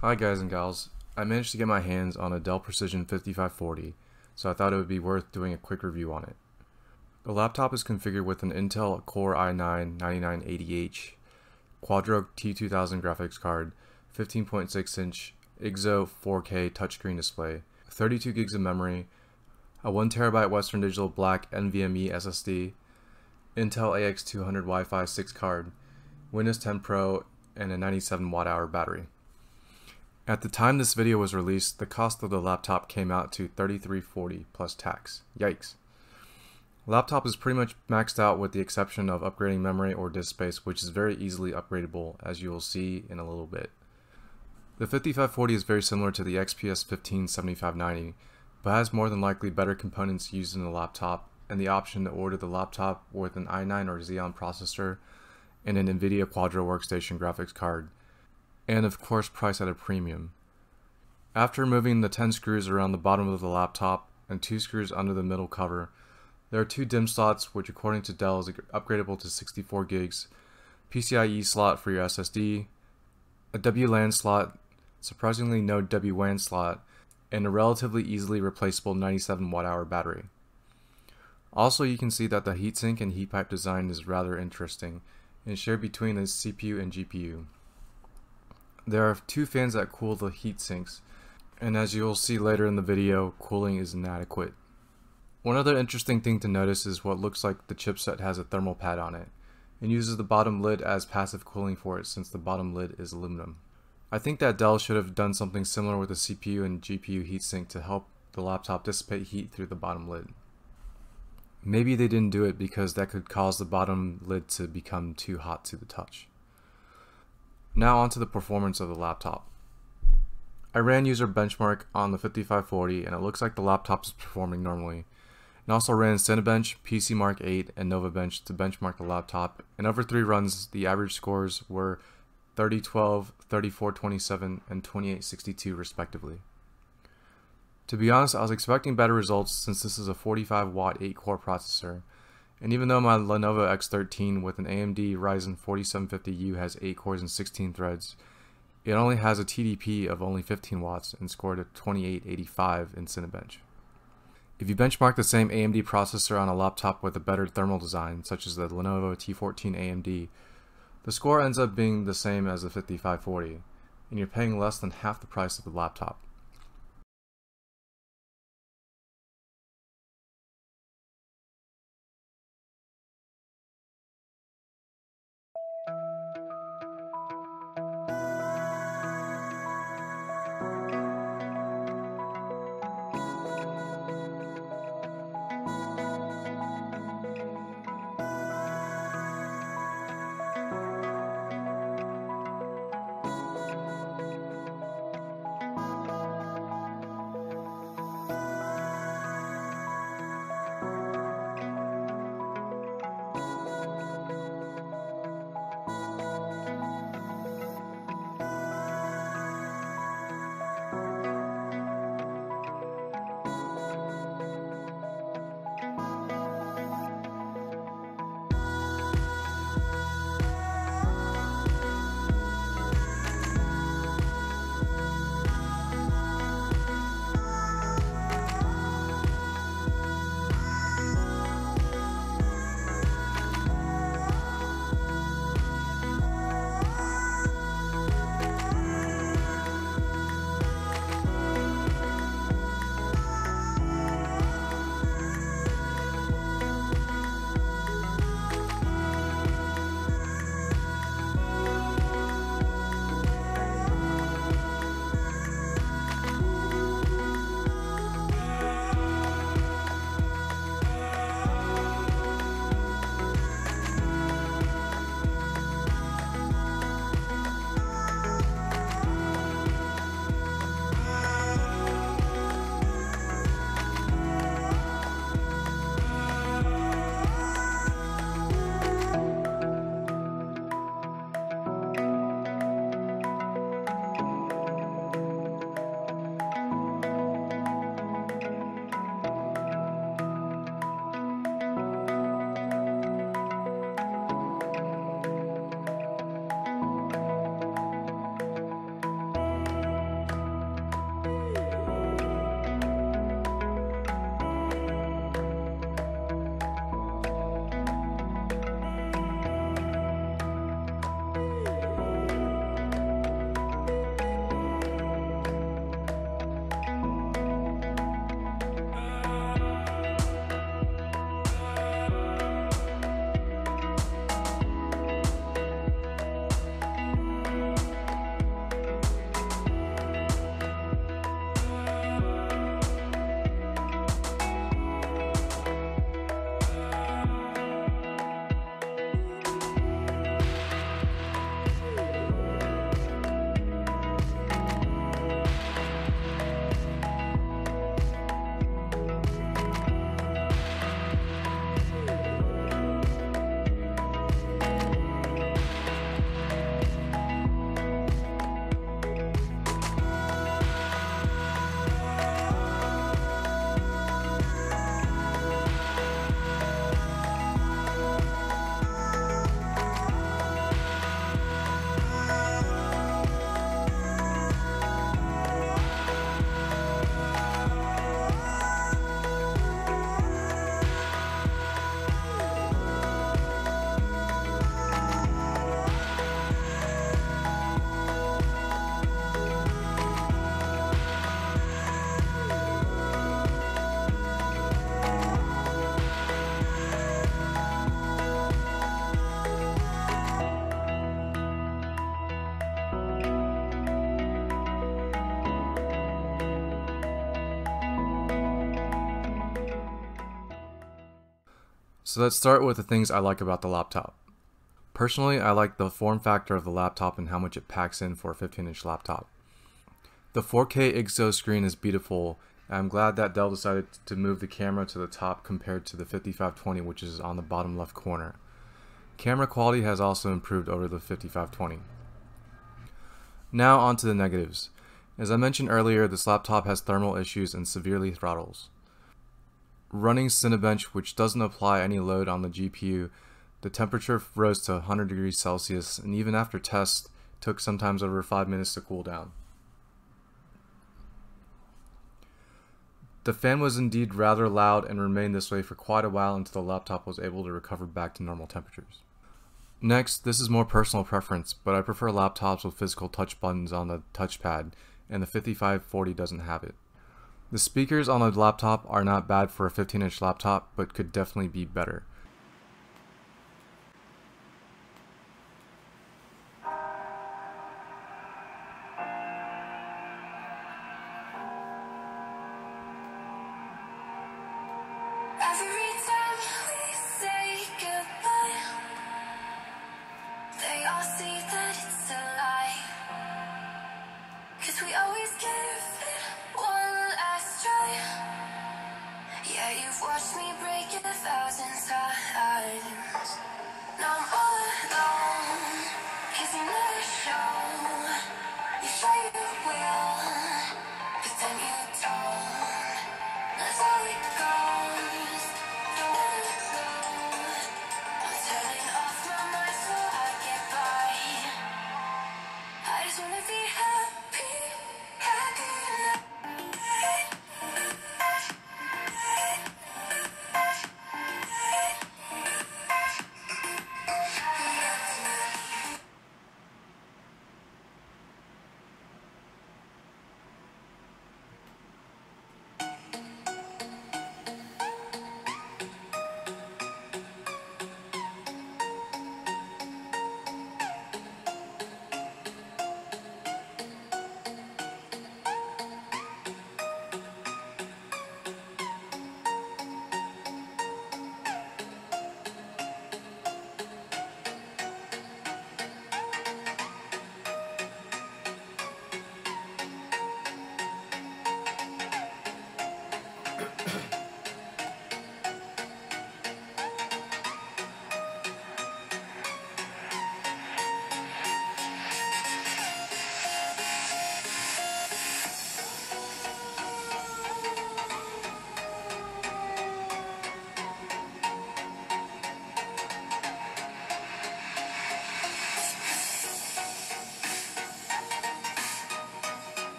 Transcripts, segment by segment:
Hi guys and gals, I managed to get my hands on a Dell Precision 5540, so I thought it would be worth doing a quick review on it. The laptop is configured with an Intel Core i9-9980H, Quadro T2000 graphics card, 15.6-inch IGZO 4K touchscreen display, 32 gigs of memory, a 1TB Western Digital Black NVMe SSD, Intel AX200 Wi-Fi 6 card, Windows 10 Pro, and a 97 watt-hour battery. At the time this video was released, the cost of the laptop came out to $33.40 plus tax. Yikes. The laptop is pretty much maxed out with the exception of upgrading memory or disk space, which is very easily upgradable, as you will see in a little bit. The 5540 is very similar to the XPS 157590, but has more than likely better components used in the laptop and the option to order the laptop with an i9 or Xeon processor and an Nvidia Quadro workstation graphics card, and of course priced at a premium. After removing the 10 screws around the bottom of the laptop and 2 screws under the middle cover, there are 2 DIMM slots which according to Dell is upgradable to 64 gigs, PCIe slot for your SSD, a WLAN slot, surprisingly no WWAN slot, and a relatively easily replaceable 97 watt-hour battery. Also, you can see that the heatsink and heat pipe design is rather interesting and is shared between the CPU and GPU. There are 2 fans that cool the heat sinks, and as you will see later in the video, cooling is inadequate. One other interesting thing to notice is what looks like the chipset has a thermal pad on it, and uses the bottom lid as passive cooling for it since the bottom lid is aluminum. I think that Dell should have done something similar with the CPU and GPU heatsink to help the laptop dissipate heat through the bottom lid. Maybe they didn't do it because that could cause the bottom lid to become too hot to the touch. Now onto the performance of the laptop. I ran user benchmark on the 5540 and it looks like the laptop is performing normally. And also ran Cinebench, PCMark 8, and NovaBench to benchmark the laptop, and over 3 runs the average scores were 3012, 3427, and 2862 respectively. To be honest, I was expecting better results since this is a 45 watt 8-core processor. And even though my Lenovo X13 with an AMD Ryzen 4750U has 8 cores and 16 threads, it only has a TDP of only 15 watts and scored a 2885 in Cinebench. If you benchmark the same AMD processor on a laptop with a better thermal design, such as the Lenovo T14 AMD, the score ends up being the same as the 5540, and you're paying less than half the price of the laptop. So let's start with the things I like about the laptop. Personally, I like the form factor of the laptop and how much it packs in for a 15-inch laptop. The 4K IGZO screen is beautiful, and I'm glad that Dell decided to move the camera to the top compared to the 5520, which is on the bottom left corner. Camera quality has also improved over the 5520. Now on to the negatives. As I mentioned earlier, this laptop has thermal issues and severely throttles. Running Cinebench, which doesn't apply any load on the GPU, the temperature rose to 100 degrees Celsius, and even after tests, took sometimes over 5 minutes to cool down. The fan was indeed rather loud and remained this way for quite a while until the laptop was able to recover back to normal temperatures. Next, this is more personal preference, but I prefer laptops with physical touch buttons on the touchpad, and the 5540 doesn't have it. The speakers on the laptop are not bad for a 15-inch laptop, but could definitely be better. Every time we say goodbye, they all say that it's a lie. 'Cause we always give it one last try. Yeah, you've watched me break it 1,000 times. Now I'm all alone, 'cause you never show. You say you will, but then you don't. That's how it goes. You never know. I'm turning off my mind so I get by. I just wanna be happy, happy enough.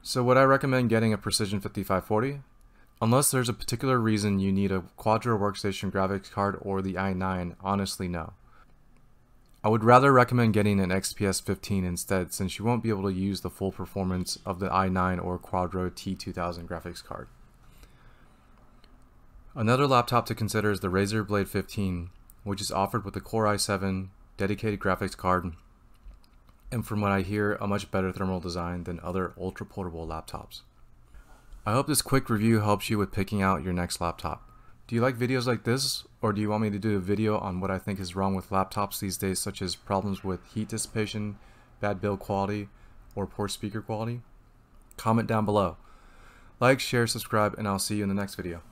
So would I recommend getting a Precision 5540? Unless there's a particular reason you need a Quadro workstation graphics card or the i9, honestly no. I would rather recommend getting an XPS 15 instead, since you won't be able to use the full performance of the i9 or Quadro T2000 graphics card. Another laptop to consider is the Razer Blade 15, which is offered with the Core i7 dedicated graphics card, and from what I hear, a much better thermal design than other ultra portable laptops. I hope this quick review helps you with picking out your next laptop. Do you like videos like this, or do you want me to do a video on what I think is wrong with laptops these days, such as problems with heat dissipation, bad build quality, or poor speaker quality? Comment down below. Like, share, subscribe, and I'll see you in the next video.